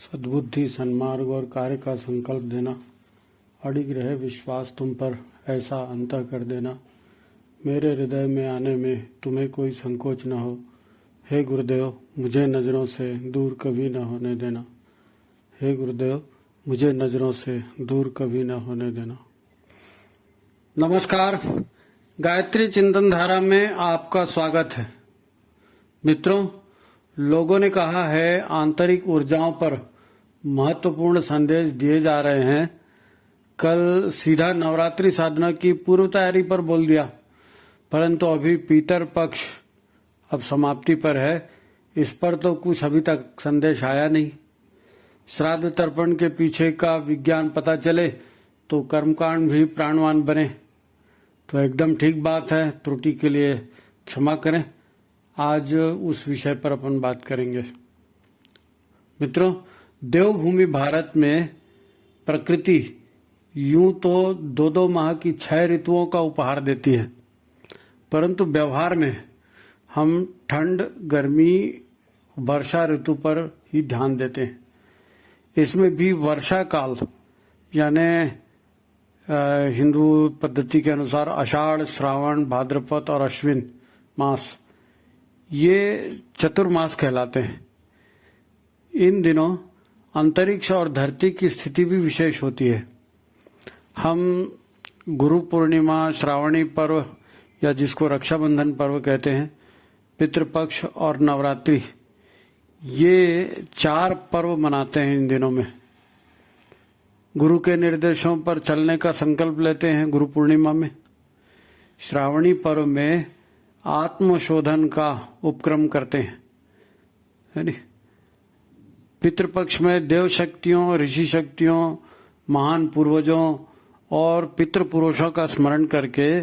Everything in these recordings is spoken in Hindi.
सद्बुद्धि, सन्मार्ग और कार्य का संकल्प देना, अडिग रहे विश्वास तुम पर, ऐसा अंतः कर देना। मेरे हृदय में आने में तुम्हें कोई संकोच न हो। हे गुरुदेव, मुझे नज़रों से दूर कभी न होने देना। हे गुरुदेव, मुझे नज़रों से दूर कभी न होने देना। नमस्कार, गायत्री चिंतन धारा में आपका स्वागत है। मित्रों, लोगों ने कहा है आंतरिक ऊर्जाओं पर महत्वपूर्ण संदेश दिए जा रहे हैं। कल सीधा नवरात्रि साधना की पूर्व तैयारी पर बोल दिया, परंतु अभी पितर पक्ष अब समाप्ति पर है। इस पर तो कुछ अभी तक संदेश आया नहीं। श्राद्ध तर्पण के पीछे का विज्ञान पता चले तो कर्मकांड भी प्राणवान बने, तो एकदम ठीक बात है। त्रुटि के लिए क्षमा करें। आज उस विषय पर अपन बात करेंगे। मित्रों, देवभूमि भारत में प्रकृति यूं तो 2-2 माह की 6 ऋतुओं का उपहार देती है, परंतु व्यवहार में हम ठंड, गर्मी, वर्षा ऋतु पर ही ध्यान देते हैं। इसमें भी वर्षा काल यानी हिंदू पद्धति के अनुसार आषाढ़, श्रावण, भाद्रपद और अश्विन मास, ये चतुर्मास कहलाते हैं। इन दिनों अंतरिक्ष और धरती की स्थिति भी विशेष होती है। हम गुरु पूर्णिमा, श्रावणी पर्व या जिसको रक्षाबंधन पर्व कहते हैं, पितृपक्ष और नवरात्रि, ये 4 पर्व मनाते हैं इन दिनों में। गुरु के निर्देशों पर चलने का संकल्प लेते हैं गुरु पूर्णिमा में। श्रावणी पर्व में आत्मशोधन का उपक्रम करते हैं, है नी। पितृपक्ष में देव शक्तियों, ऋषि शक्तियों, महान पूर्वजों और पितृपुरुषों का स्मरण करके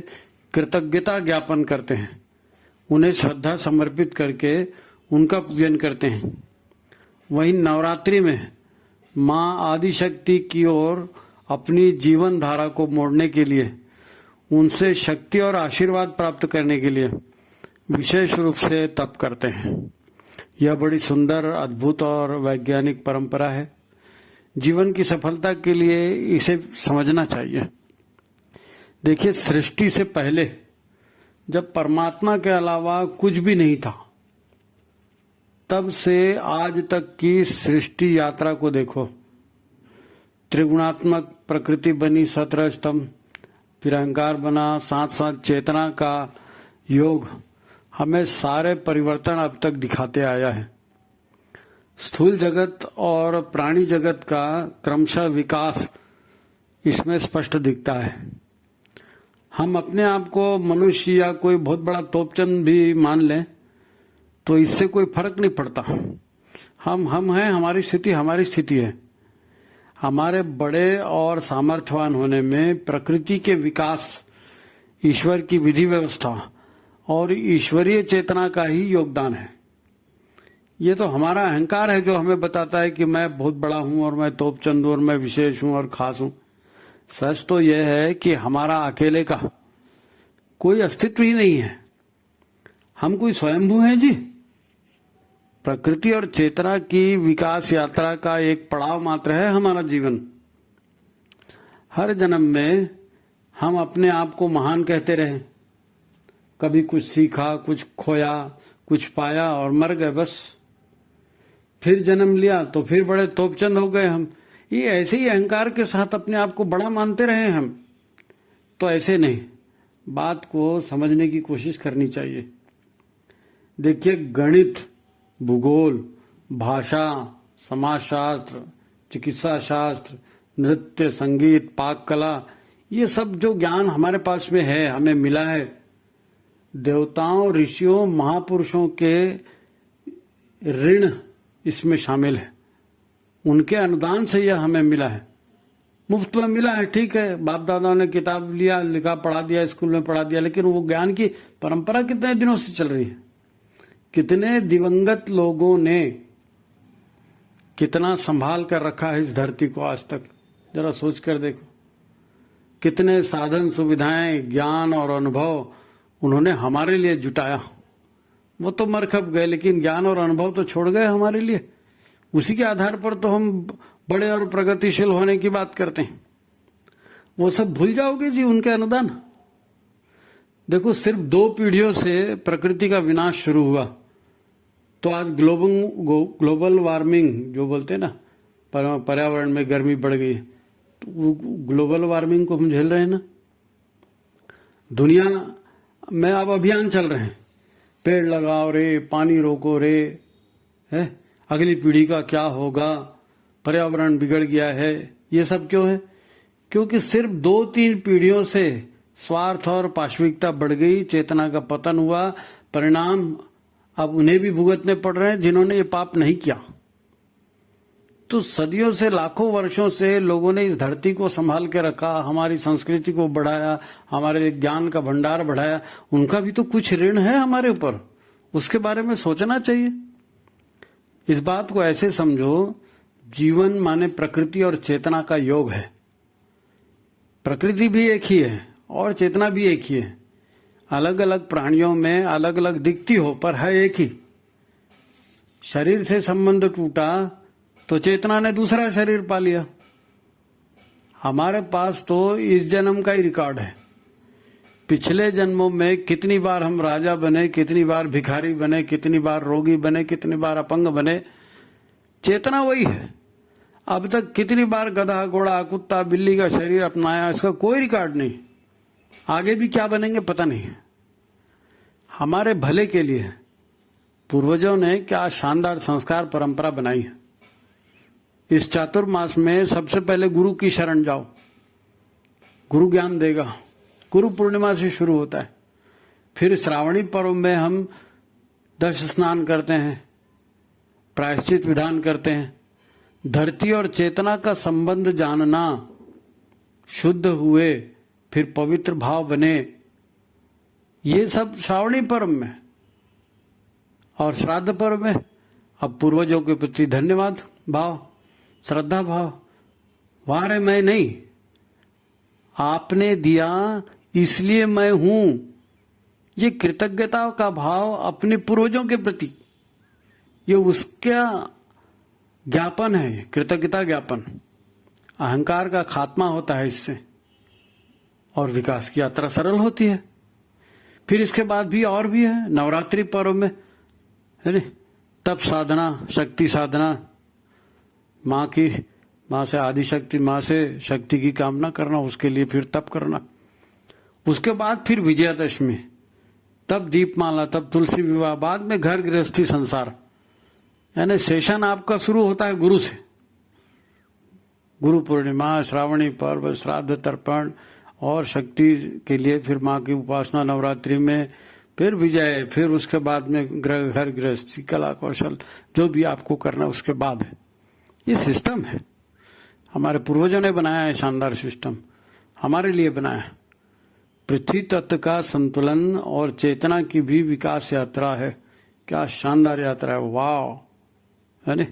कृतज्ञता ज्ञापन करते हैं। उन्हें श्रद्धा समर्पित करके उनका पूजन करते हैं। वहीं नवरात्रि में मां आदिशक्ति की ओर अपनी जीवन धारा को मोड़ने के लिए, उनसे शक्ति और आशीर्वाद प्राप्त करने के लिए विशेष रूप से तप करते हैं। यह बड़ी सुंदर, अद्भुत और वैज्ञानिक परंपरा है। जीवन की सफलता के लिए इसे समझना चाहिए। देखिए, सृष्टि से पहले जब परमात्मा के अलावा कुछ भी नहीं था, तब से आज तक की सृष्टि यात्रा को देखो। त्रिगुणात्मक प्रकृति बनी 17 स्तंभ, फिर अहंकार बना, साथ साथ चेतना का योग हमें सारे परिवर्तन अब तक दिखाते आया है। स्थूल जगत और प्राणी जगत का क्रमशः विकास इसमें स्पष्ट दिखता है। हम अपने आप को मनुष्य या कोई बहुत बड़ा तोपचंद भी मान लें तो इससे कोई फर्क नहीं पड़ता। हम हैं, हमारी स्थिति है। हमारे बड़े और सामर्थ्यवान होने में प्रकृति के विकास, ईश्वर की विधि व्यवस्था और ईश्वरीय चेतना का ही योगदान है। ये तो हमारा अहंकार है जो हमें बताता है कि मैं बहुत बड़ा हूं और मैं तोपचंद हूं और मैं विशेष हूं और खास हूं। सच तो यह है कि हमारा अकेले का कोई अस्तित्व ही नहीं है। हम कोई स्वयंभू हैं जी। प्रकृति और चेतना की विकास यात्रा का एक पड़ाव मात्र है हमारा जीवन। हर जन्म में हम अपने आप को महान कहते रहे। कभी कुछ सीखा, कुछ खोया, कुछ पाया और मर गए बस। फिर जन्म लिया तो फिर बड़े तोपचंद हो गए हम। ये ऐसे ही अहंकार के साथ अपने आप को बड़ा मानते रहे हम। तो ऐसे नहीं, बात को समझने की कोशिश करनी चाहिए। देखिए, गणित, भूगोल, भाषा, समाजशास्त्र, चिकित्सा शास्त्र, नृत्य, संगीत, पाक कला, ये सब जो ज्ञान हमारे पास में है, हमें मिला है, देवताओं, ऋषियों, महापुरुषों के ऋण इसमें शामिल है। उनके अनुदान से यह हमें मिला है। मुफ्त में मिला है, ठीक है। बाप दादाओं ने किताब लिया, लिखा, पढ़ा दिया, स्कूल में पढ़ा दिया, लेकिन वो ज्ञान की परंपरा कितने दिनों से चल रही है। कितने दिवंगत लोगों ने कितना संभाल कर रखा है इस धरती को आज तक, जरा सोच कर देखो। कितने साधन, सुविधाएं, ज्ञान और अनुभव उन्होंने हमारे लिए जुटाया। वो तो मर खप गए, लेकिन ज्ञान और अनुभव तो छोड़ गए हमारे लिए। उसी के आधार पर तो हम बड़े और प्रगतिशील होने की बात करते हैं। वो सब भूल जाओगे जी उनके अनुदान। देखो, सिर्फ 2 पीढ़ियों से प्रकृति का विनाश शुरू हुआ, तो आज ग्लोबल वार्मिंग जो बोलते हैं ना, पर्यावरण में गर्मी बढ़ गई, तो वो ग्लोबल वार्मिंग को हम झेल रहे हैं ना। दुनिया में अब अभियान चल रहे हैं, पेड़ लगाओ रे, पानी रोको रे, है, अगली पीढ़ी का क्या होगा, पर्यावरण बिगड़ गया है। ये सब क्यों है? क्योंकि सिर्फ 2-3 पीढ़ियों से स्वार्थ और पाशविकता बढ़ गई, चेतना का पतन हुआ। परिणाम अब उन्हें भी भुगतने पड़ रहे हैं जिन्होंने ये पाप नहीं किया। तो सदियों से, लाखों वर्षों से लोगों ने इस धरती को संभाल के रखा, हमारी संस्कृति को बढ़ाया, हमारे ज्ञान का भंडार बढ़ाया। उनका भी तो कुछ ऋण है हमारे ऊपर, उसके बारे में सोचना चाहिए। इस बात को ऐसे समझो, जीवन माने प्रकृति और चेतना का योग है। प्रकृति भी एक ही है और चेतना भी एक ही है। अलग अलग प्राणियों में अलग अलग दिखती हो, पर है एक ही। शरीर से संबंध टूटा तो चेतना ने दूसरा शरीर पा लिया। हमारे पास तो इस जन्म का ही रिकॉर्ड है। पिछले जन्मों में कितनी बार हम राजा बने, कितनी बार भिखारी बने, कितनी बार रोगी बने, कितनी बार अपंग बने, चेतना वही है। अब तक कितनी बार गधा, घोड़ा, कुत्ता, बिल्ली का शरीर अपनाया, इसका कोई रिकॉर्ड नहीं। आगे भी क्या बनेंगे पता नहीं। हमारे भले के लिए पूर्वजों ने क्या शानदार संस्कार परंपरा बनाई है। इस चातुर्मास में सबसे पहले गुरु की शरण जाओ, गुरु ज्ञान देगा। गुरु पूर्णिमा से शुरू होता है। फिर श्रावणी पर्व में हम 10 स्नान करते हैं, प्रायश्चित विधान करते हैं। धरती और चेतना का संबंध जानना, शुद्ध हुए, फिर पवित्र भाव बने, ये सब श्रावणी पर्व में। और श्राद्ध पर्व में अब पूर्वजों के प्रति धन्यवाद भाव, श्रद्धा भाव। वारे मैं नहीं, आपने दिया इसलिए मैं हूं, ये कृतज्ञता का भाव अपने पूर्वजों के प्रति, ये उसका ज्ञापन है, कृतज्ञता ज्ञापन। अहंकार का खात्मा होता है इससे और विकास की यात्रा सरल होती है। फिर इसके बाद भी और भी है, नवरात्रि पर्व में है ना, तप साधना, शक्ति साधना, माँ से आदिशक्ति, माँ से शक्ति की कामना करना, उसके लिए फिर तप करना। उसके बाद फिर विजयादशमी, तब दीपमाला, तब तुलसी विवाह, बाद में घर गृहस्थी संसार। यानी सेशन आपका शुरू होता है गुरु से। गुरु पूर्णिमा, श्रावणी पर्व, श्राद्ध, तर्पण और शक्ति के लिए फिर माँ की उपासना नवरात्रि में, फिर विजय, फिर उसके बाद में घर गृहस्थी, कला कौशल, जो भी आपको करना उसके बाद है। ये सिस्टम है, हमारे पूर्वजों ने बनाया है। शानदार सिस्टम हमारे लिए बनाया है। पृथ्वी तत्व का संतुलन और चेतना की भी विकास यात्रा है। क्या शानदार यात्रा है, वाह, है ना।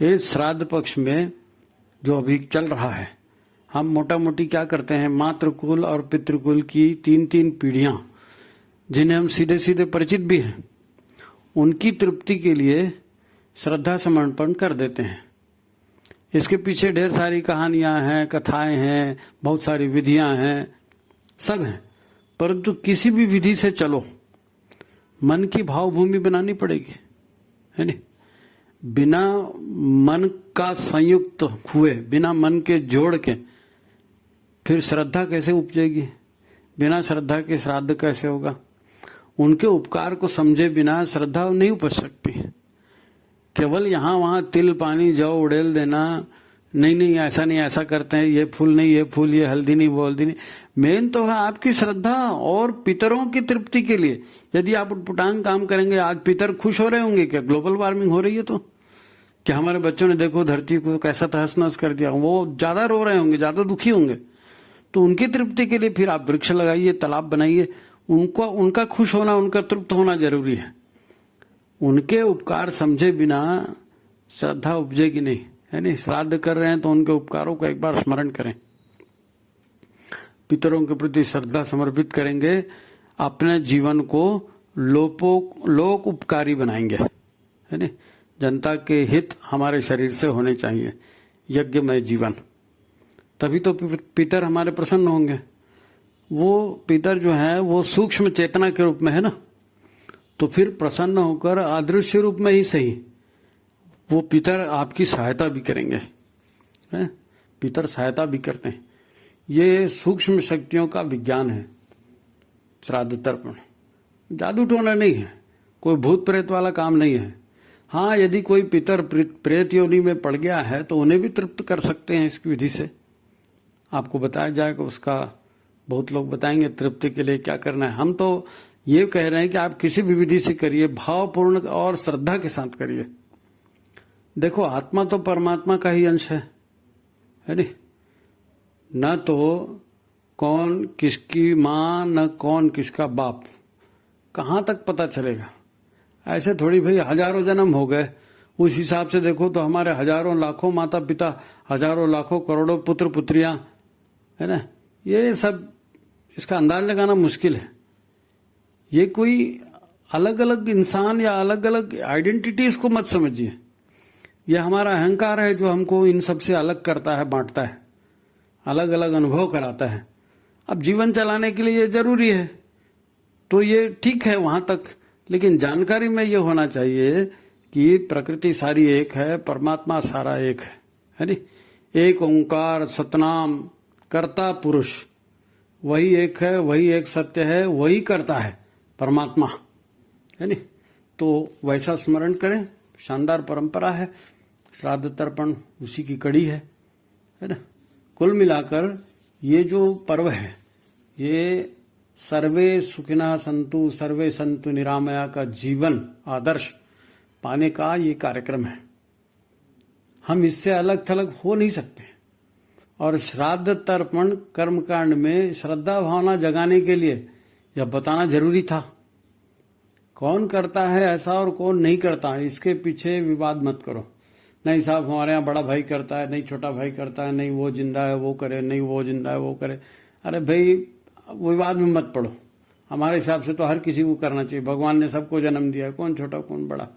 इस श्राद्ध पक्ष में जो अभी चल रहा है, हम मोटा मोटी क्या करते हैं, मातृकुल और पितृकुल की 3-3 पीढ़ियां, जिन्हें हम सीधे सीधे परिचित भी हैं, उनकी तृप्ति के लिए श्रद्धा समर्पण कर देते हैं। इसके पीछे ढेर सारी कहानियां हैं, कथाएं हैं, बहुत सारी विधियां हैं, सब हैं। परंतु किसी भी विधि से चलो, मन की भावभूमि बनानी पड़ेगी, है नहीं। बिना मन का संयुक्त हुए, बिना मन के जोड़ के फिर श्रद्धा कैसे उपजेगी? बिना श्रद्धा के श्राद्ध कैसे होगा? उनके उपकार को समझे बिना श्रद्धा नहीं उपज सकती। केवल यहाँ वहाँ तिल पानी जौ उड़ेल देना, नहीं ऐसा नहीं, ऐसा करते हैं, ये फूल नहीं, ये फूल, ये हल्दी नहीं, वो हल्दी नहीं। मेन तो है आपकी श्रद्धा और पितरों की तृप्ति के लिए। यदि आप उटपुटांग काम करेंगे, आज पितर खुश हो रहे होंगे क्या ग्लोबल वार्मिंग हो रही है तो, कि हमारे बच्चों ने देखो धरती को कैसा तहस नहस कर दिया, वो ज्यादा रो रहे होंगे, ज्यादा दुखी होंगे। तो उनकी तृप्ति के लिए फिर आप वृक्ष लगाइए, तालाब बनाइए। उनका खुश होना, उनका तृप्त होना जरूरी है। उनके उपकार समझे बिना श्रद्धा उपजेगी नहीं, है नहीं। श्राद्ध कर रहे हैं तो उनके उपकारों को एक बार स्मरण करें, पितरों के प्रति श्रद्धा समर्पित करेंगे, अपने जीवन को लोक उपकारी बनाएंगे, है नहीं। जनता के हित हमारे शरीर से होने चाहिए, यज्ञमय जीवन, तभी तो पितर हमारे प्रसन्न होंगे। वो पितर जो है वो सूक्ष्म चेतना के रूप में है ना, तो फिर प्रसन्न होकर अदृश्य रूप में ही सही वो पितर आपकी सहायता भी करेंगे, है? पितर सहायता भी करते हैं। ये सूक्ष्म शक्तियों का विज्ञान है श्राद्ध तर्पण, जादू टोना नहीं है, कोई भूत प्रेत वाला काम नहीं है। हाँ, यदि कोई पितर प्रेत योनि में पड़ गया है तो उन्हें भी तृप्त कर सकते हैं इसकी विधि से। आपको बताया जाएगा, उसका बहुत लोग बताएंगे तृप्ति के लिए क्या करना है। हम तो ये कह रहे हैं कि आप किसी भी विधि से करिए, भावपूर्ण और श्रद्धा के साथ करिए। देखो, आत्मा तो परमात्मा का ही अंश है नहीं? न तो कौन किसकी माँ, न कौन किसका बाप, कहाँ तक पता चलेगा? ऐसे थोड़ी भाई हजारों जन्म हो गए, उस हिसाब से देखो तो हमारे हजारों लाखों माता पिता, हजारों लाखों करोड़ों पुत्र पुत्रियां, है ना? ये सब इसका अंदाज लगाना मुश्किल है। ये कोई अलग अलग इंसान या अलग अलग आइडेंटिटीज को मत समझिए। ये हमारा अहंकार है जो हमको इन सब से अलग करता है, बांटता है, अलग अलग अनुभव कराता है। अब जीवन चलाने के लिए ये जरूरी है, तो ये ठीक है वहां तक, लेकिन जानकारी में ये होना चाहिए कि प्रकृति सारी एक है, परमात्मा सारा एक है नी? एक ओंकार सतनाम कर्ता पुरुष, वही एक है, वही एक सत्य है, वही करता है परमात्मा, है नी? तो वैसा स्मरण करें। शानदार परंपरा है, श्राद्ध तर्पण उसी की कड़ी है ना? कुल मिलाकर ये जो पर्व है, ये सर्वे सुखिनः सन्तु सर्वे सन्तु निरामया का जीवन आदर्श पाने का ये कार्यक्रम है। हम इससे अलग थलग हो नहीं सकते। और श्राद्ध तर्पण कर्मकांड में श्रद्धा भावना जगाने के लिए यह बताना जरूरी था। कौन करता है ऐसा और कौन नहीं करता है, इसके पीछे विवाद मत करो। नहीं साहब, हमारे यहाँ बड़ा भाई करता है, नहीं छोटा भाई करता है, नहीं वो जिंदा है वो करे, नहीं वो जिंदा है वो करे। अरे भाई, विवाद में मत पड़ो। हमारे हिसाब से तो हर किसी को करना चाहिए। भगवान ने सबको जन्म दिया है, कौन छोटा कौन बड़ा,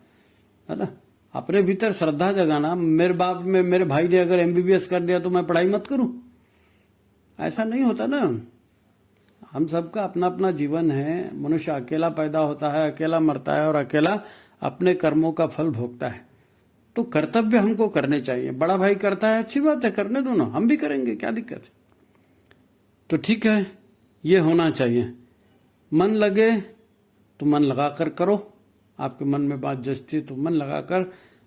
है ना? अपने भीतर श्रद्धा जगाना। मेरे बाप में मेरे भाई ने अगर MBBS कर दिया तो मैं पढ़ाई मत करूं, ऐसा नहीं होता ना। हम सबका अपना अपना जीवन है। मनुष्य अकेला पैदा होता है, अकेला मरता है और अकेला अपने कर्मों का फल भोगता है। तो कर्तव्य हमको करने चाहिए। बड़ा भाई करता है, अच्छी बात है, करने दो ना, हम भी करेंगे, क्या दिक्कत है? तो ठीक है, ये होना चाहिए। मन लगे तो मन लगाकर करो। आपके मन में बात जचती तो मन लगाकर,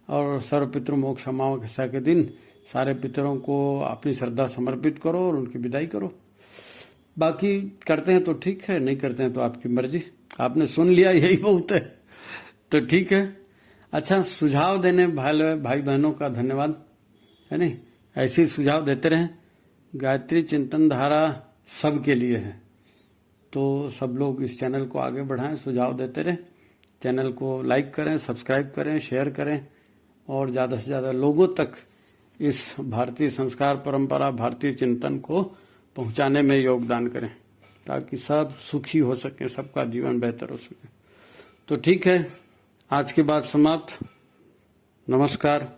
और सर्व पितृ मोक्ष अमावस्या के दिन सारे पितरों को अपनी श्रद्धा समर्पित करो और उनकी विदाई करो। बाकी करते हैं तो ठीक है, नहीं करते हैं तो आपकी मर्जी। आपने सुन लिया, यही बहुत है, तो ठीक है। अच्छा, सुझाव देने भाई बहनों का धन्यवाद, है नहीं? ऐसे ही सुझाव देते रहें। गायत्री चिंतन धारा सबके लिए है, तो सब लोग इस चैनल को आगे बढ़ाएं, सुझाव देते रहें। चैनल को लाइक करें, सब्सक्राइब करें, शेयर करें और ज़्यादा से ज़्यादा लोगों तक इस भारतीय संस्कार परंपरा, भारतीय चिंतन को पहुंचाने में योगदान करें, ताकि सब सुखी हो सके, सबका जीवन बेहतर हो सके। तो ठीक है, आज की बात समाप्त। नमस्कार।